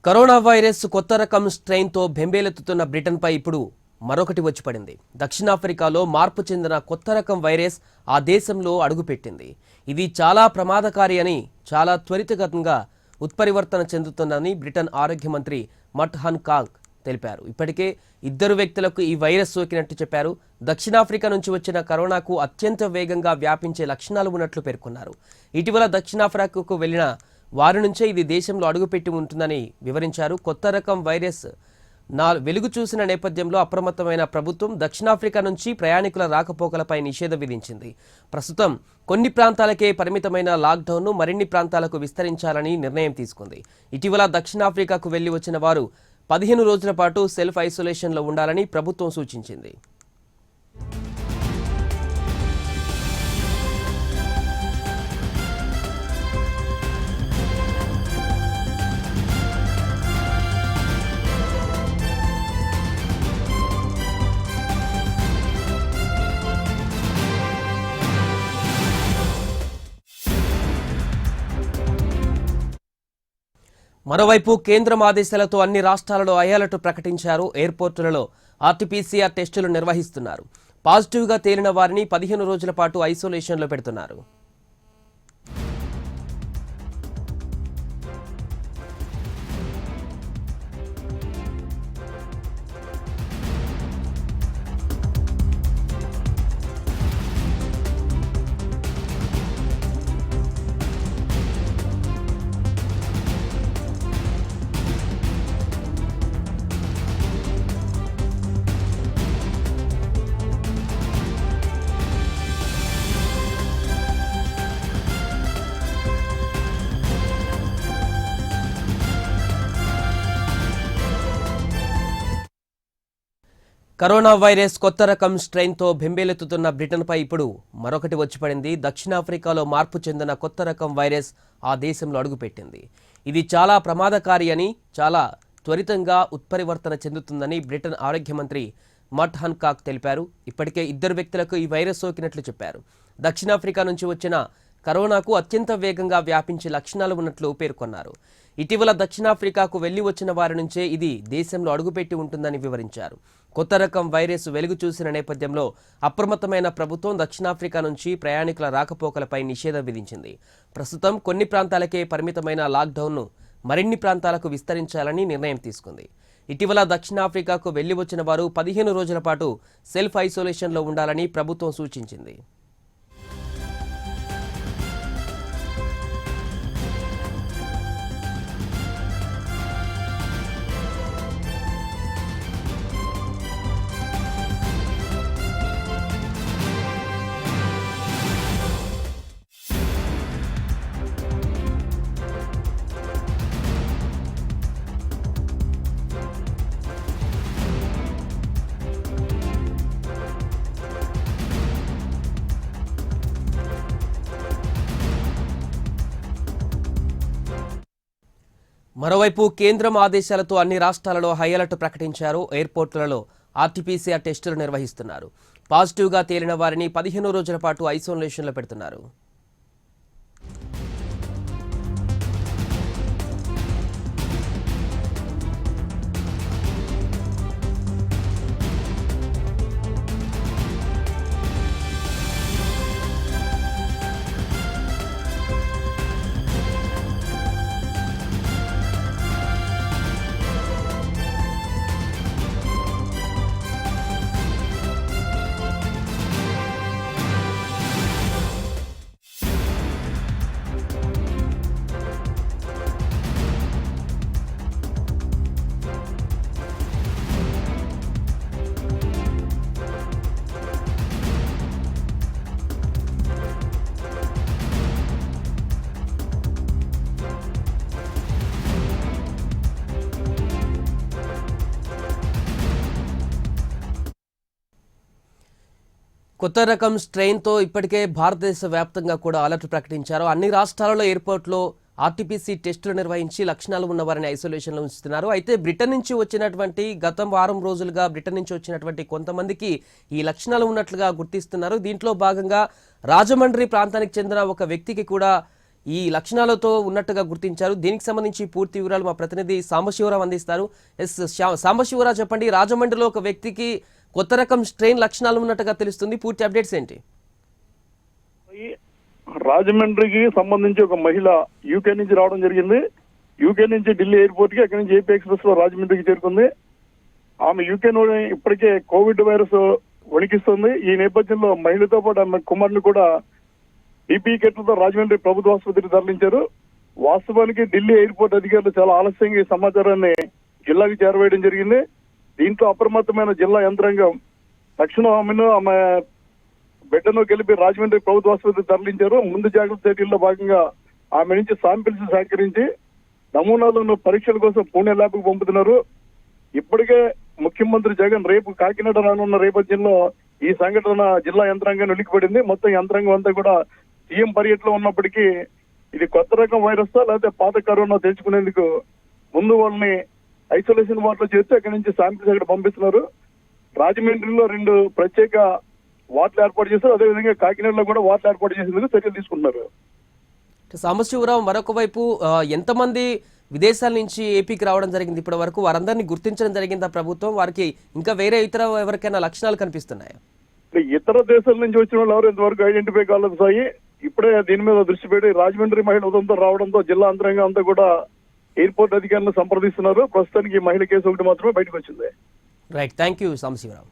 Corona virus కొత్త రకం స్ట్రెయిన్తో బెంబేలెత్తుతున్న బ్రిటన్పై ఇప్పుడు మరొకటి వచ్చి పడింది. దక్షిణాఫ్రికాలో మార్పు చెందిన కొత్త రకం వైరస్ ఆ దేశంలో అడుగుపెట్టింది. ఇది చాలా ప్రమాదకారి అని, చాలా త్వరితగతంగా ఉత్పరివర్తన చెందుతుందని బ్రిటన్ ఆరోగ్య మంత్రి మట్ హన్కాక్ తెలిపారు. ఇప్పటికే 2 వ్యక్తులకు ఈ వైరస్ సోకినట్టు చెప్పారు. దక్షిణాఫ్రికా నుంచి వచ్చిన కరోనాకు అత్యంత వేగంగా వ్యాపించే లక్షణాలు ఉన్నట్లు పేర్కొన్నారు. ఇటీవల దక్షిణాఫ్రికాకు వెళ్లిన వారి నుంచే ఇది దేశంలో అడుగుపెట్టి ఉంటుందని వివరించారు. కొత్త రకం వైరస్ వెలుగు చూసిన నేపథ్యంలో అప్రమత్తమైన ప్రభుత్వం దక్షిణాఫ్రికా నుంచి ప్రయాణికుల రాకపోకలపై నిషేధం విధించింది. ప్రస్తుతం కొన్ని ప్రాంతాలకే పరిమితమైన లాక్డౌన్ను మరిన్ని ప్రాంతాలకు విస్తరించాలని నిర్ణయం తీసుకుంది. ఇటీవల దక్షిణాఫ్రికాకు వెళ్లి వచ్చిన వారు 15 రోజుల పాటు సెల్ఫ్ ఐసోలేషన్లో ఉండాలని ప్రభుత్వం సూచించింది. మరోవైపు కేంద్రం ఆదేశాలతో అన్ని రాష్ట్రాలలో అలర్ట్ ప్రకటించారు. ఎయిర్పోర్టులలో ఆర్టీపీసీఆర్ టెస్టులు నిర్వహిస్తున్నారు. పాజిటివ్గా తేలిన వారిని 15 రోజుల పాటు ఐసోలేషన్లో పెడుతున్నారు. కరోనా వైరస్ కొత్త రకం స్ట్రెయిన్తో బెంబేలెత్తుతున్న బ్రిటన్పై ఇప్పుడు మరొకటి వచ్చి పడింది. దక్షిణాఫ్రికాలో మార్పు చెందిన కొత్త రకం వైరస్ ఆ దేశంలో అడుగుపెట్టింది. ఇది చాలా ప్రమాదకారి అని, చాలా త్వరితంగా ఉత్పరివర్తన చెందుతుందని బ్రిటన్ ఆరోగ్య మంత్రి మట్ హన్కాక్ తెలిపారు. ఇప్పటికే 2 వ్యక్తులకు ఈ వైరస్ సోకినట్లు చెప్పారు. దక్షిణాఫ్రికా నుంచి వచ్చిన కరోనాకు అత్యంత వేగంగా వ్యాపించే లక్షణాలు ఉన్నట్లు పేర్కొన్నారు. ఇటీవల దక్షిణాఫ్రికాకు వెళ్లి వచ్చిన వారి నుంచే ఇది దేశంలో అడుగుపెట్టి ఉంటుందని వివరించారు. కొత్త రకం వైరస్ వెలుగు చూసిన నేపథ్యంలో అప్రమత్తమైన ప్రభుత్వం దక్షిణాఫ్రికా నుంచి ప్రయాణికుల రాకపోకలపై నిషేధం విధించింది. ప్రస్తుతం కొన్ని ప్రాంతాలకే పరిమితమైన లాక్డౌన్ను మరిన్ని ప్రాంతాలకు విస్తరించాలని నిర్ణయం తీసుకుంది. ఇటీవల దక్షిణాఫ్రికాకు వెళ్లి వచ్చిన వారు 15 రోజుల పాటు సెల్ఫ్ ఐసోలేషన్లో ఉండాలని ప్రభుత్వం సూచించింది. మరోవైపు కేంద్రం ఆదేశాలతో అన్ని రాష్ట్రాలలో హై అలర్ట్ ప్రకటించారు. ఎయిర్పోర్టులలో ఆర్టీపీసీఆర్ టెస్టులు నిర్వహిస్తున్నారు. పాజిటివ్గా తేలిన వారిని 15 రోజుల పాటు ఐసోలేషన్లో పెడుతున్నారు. కొత్త రకం స్ట్రెయిన్తో ఇప్పటికే భారతదేశ వ్యాప్తంగా కూడా అలర్ట్ ప్రకటించారు. అన్ని రాష్ట్రాలలో ఎయిర్పోర్ట్లో ఆర్టీపీసీ టెస్టులు నిర్వహించి లక్షణాలు ఉన్న వారిని ఐసోలేషన్లో ఉంచుతున్నారు. అయితే బ్రిటన్ నుంచి వచ్చినటువంటి గత వారం రోజులుగా బ్రిటన్ నుంచి వచ్చినటువంటి కొంతమందికి ఈ లక్షణాలు ఉన్నట్లుగా గుర్తిస్తున్నారు. దీంట్లో భాగంగా రాజమండ్రి ప్రాంతానికి చెందిన ఒక వ్యక్తికి కూడా ఈ లక్షణాలతో ఉన్నట్టుగా గుర్తించారు. దీనికి సంబంధించి పూర్తి వివరాలు మా ప్రతినిధి సాంబశివరావు అందిస్తారు. ఎస్ సాంబశివరావు, చెప్పండి. రాజమండ్రిలో ఒక వ్యక్తికి కొత్త రకం స్ట్రెయిన్ లక్షణాలు ఉన్నట్టుగా తెలుస్తుంది. పూర్తి అప్డేట్స్ ఏంటి? రాజమండ్రికి సంబంధించి ఒక మహిళ యూకే నుంచి రావడం జరిగింది. యూకే నుంచి ఢిల్లీ ఎయిర్పోర్ట్ కి, అక్కడి నుంచి ఏపీ ఎక్స్ప్రెస్ లో రాజమండ్రికి చేరుకుంది. ఆమె యూకే నుండి ఇప్పటికే కోవిడ్ వైరస్ వణికిస్తుంది. ఈ నేపథ్యంలో మహిళతో పాటు ఆమె కుమారుని కూడా పీపీ కిట్లతో రాజమండ్రి ప్రభుత్వ ఆసుపత్రికి తరలించారు. వాస్తవానికి ఢిల్లీ ఎయిర్పోర్ట్ అధికారులు చాలా ఆలస్యంగా ఈ సమాచారాన్ని జిల్లాకి చేరవేయడం జరిగింది. దీంతో అప్రమత్తమైన జిల్లా యంత్రాంగం తక్షణం ఆమె బిడ్డను కలిపి రాజమండ్రి ప్రభుత్వ ఆసుపత్రికి తరలించారు. ముందు జాగ్రత్త చర్యల్లో భాగంగా ఆమె నుంచి శాంపిల్స్ సేకరించి నమూనాలను పరీక్షల కోసం పూణే ల్యాబ్ కు పంపుతున్నారు. ఇప్పటికే ముఖ్యమంత్రి జగన్ రేపు కాకినాడ రానున్న నేపథ్యంలో ఈ సంఘటన జిల్లా యంత్రాంగాన్ని ఉలిక్కిపడింది. మొత్తం యంత్రాంగం అంతా కూడా సీఎం పర్యటనలో ఉన్నప్పటికీ ఇది కొత్త రకం వైరస్ లేకపోతే పాత కరోనా తెలుసుకునేందుకు ముందు వాళ్ళని ఐసోలేషన్ వార్డులో చేర్చి అక్కడి నుంచి శాంపిల్స్ అక్కడ పంపిస్తున్నారు. రాజమండ్రిలో 2 ప్రత్యేక వార్డులు ఏర్పాటు చేశారు. అదేవిధంగా కాకినాడలో కూడా వార్డులు ఏర్పాటు చేసేందుకు చర్యలు తీసుకుంటున్నారు. సాంబశివరావు, మరొక వైపు ఎంతమంది విదేశాల నుంచి ఏపీకి రావడం జరిగింది ఇప్పటి వరకు? వారందరినీ గుర్తించడం జరిగిందా ప్రభుత్వం? వారికి ఇంకా వేరే ఇతర ఎవరికైనా లక్షణాలు కనిపిస్తున్నాయా? ఇతర దేశాల నుంచి వచ్చిన వాళ్ళు ఎవరు ఇంతవరకు ఐడెంటిఫై కాలేదు సాయి. ఇప్పుడే దీని మీద దృష్టి పెట్టి రాజమండ్రి మహిళ ఉదయంతో రావడంతో జిల్లా యంత్రాంగం అంతా కూడా ఎయిర్పోర్ట్ అధికారులను సంప్రదిస్తున్నారు. ప్రస్తుతానికి ఈ మహిళ కేసు ఒకటి మాత్రమే బయటకు వచ్చింది. Right, thank you Sambasivarao.